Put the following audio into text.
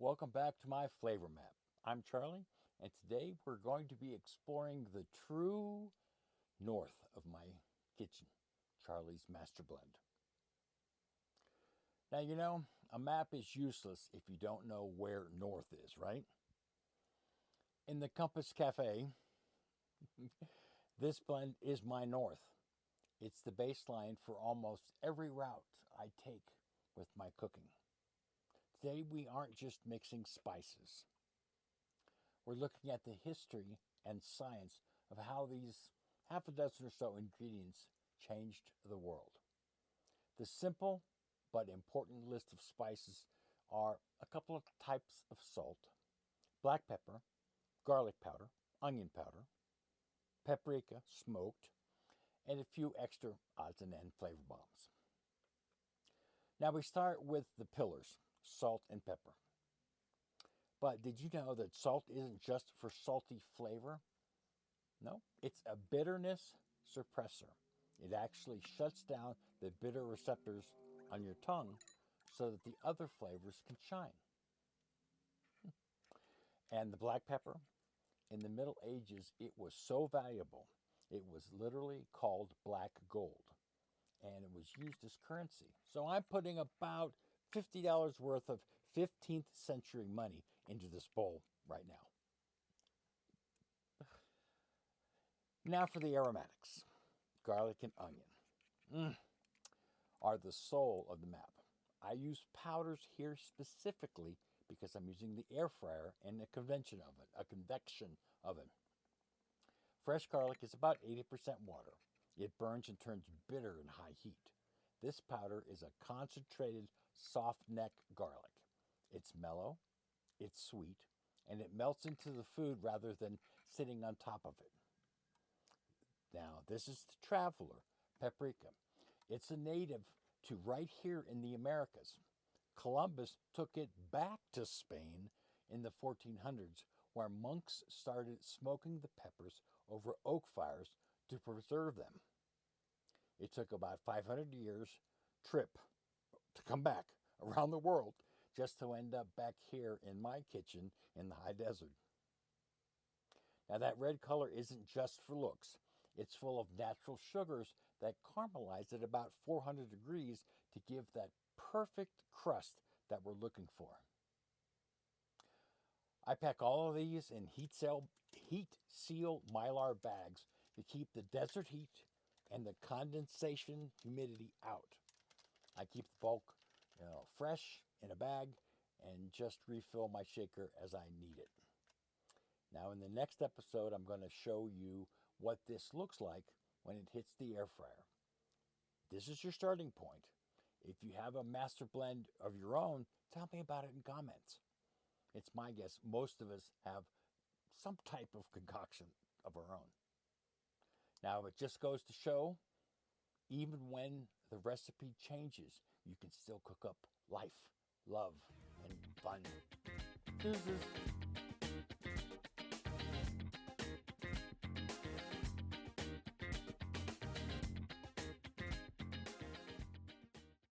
Welcome back to my flavor map. I'm Charlie, and today we're going to be exploring the true north of my kitchen, Charlie's Master Blend. Now, you know, a map is useless if you don't know where north is, right? In the Compass Café, this blend is my north. It's the baseline for almost every route I take with my cooking. Today, we aren't just mixing spices. We're looking at the history and science of how these half a dozen or so ingredients changed the world. The simple but important list of spices are a couple of types of salt, black pepper, garlic powder, onion powder, paprika, smoked, and a few extra odds and end flavor bombs. Now we start with the pillars, salt and pepper. But did you know that salt isn't just for salty flavor? No, it's a bitterness suppressor. It actually shuts down the bitter receptors on your tongue so that the other flavors can shine. And the black pepper, in the Middle Ages, it was so valuable, it was literally called black gold, and it was used as currency. So I'm putting about $50 worth of 15th century money into this bowl right now. Now for the aromatics. Garlic and onion are the soul of the map. I use powders here specifically because I'm using the air fryer and a convection oven. Fresh garlic is about 80% water. It burns and turns bitter in high heat. This powder is a concentrated soft neck garlic. It's mellow, it's sweet, and it melts into the food rather than sitting on top of it. Now, this is the traveler, paprika. It's a native to right here in the Americas. Columbus took it back to Spain in the 1400s, where monks started smoking the peppers over oak fires to preserve them. It took about 500 years trip to come back around the world just to end up back here in my kitchen in the high desert. Now that red color isn't just for looks. It's full of natural sugars that caramelize at about 400 degrees to give that perfect crust that we're looking for. I pack all of these in heat seal mylar bags to keep the desert heat and the condensation humidity out. I keep the bulk fresh in a bag and just refill my shaker as I need it. Now in the next episode, I'm going to show you what this looks like when it hits the air fryer. This is your starting point. If you have a master blend of your own, tell me about it in comments. It's my guess most of us have some type of concoction of our own. Now it just goes to show, even when the recipe changes, you can still cook up life, love, and fun. Deuces.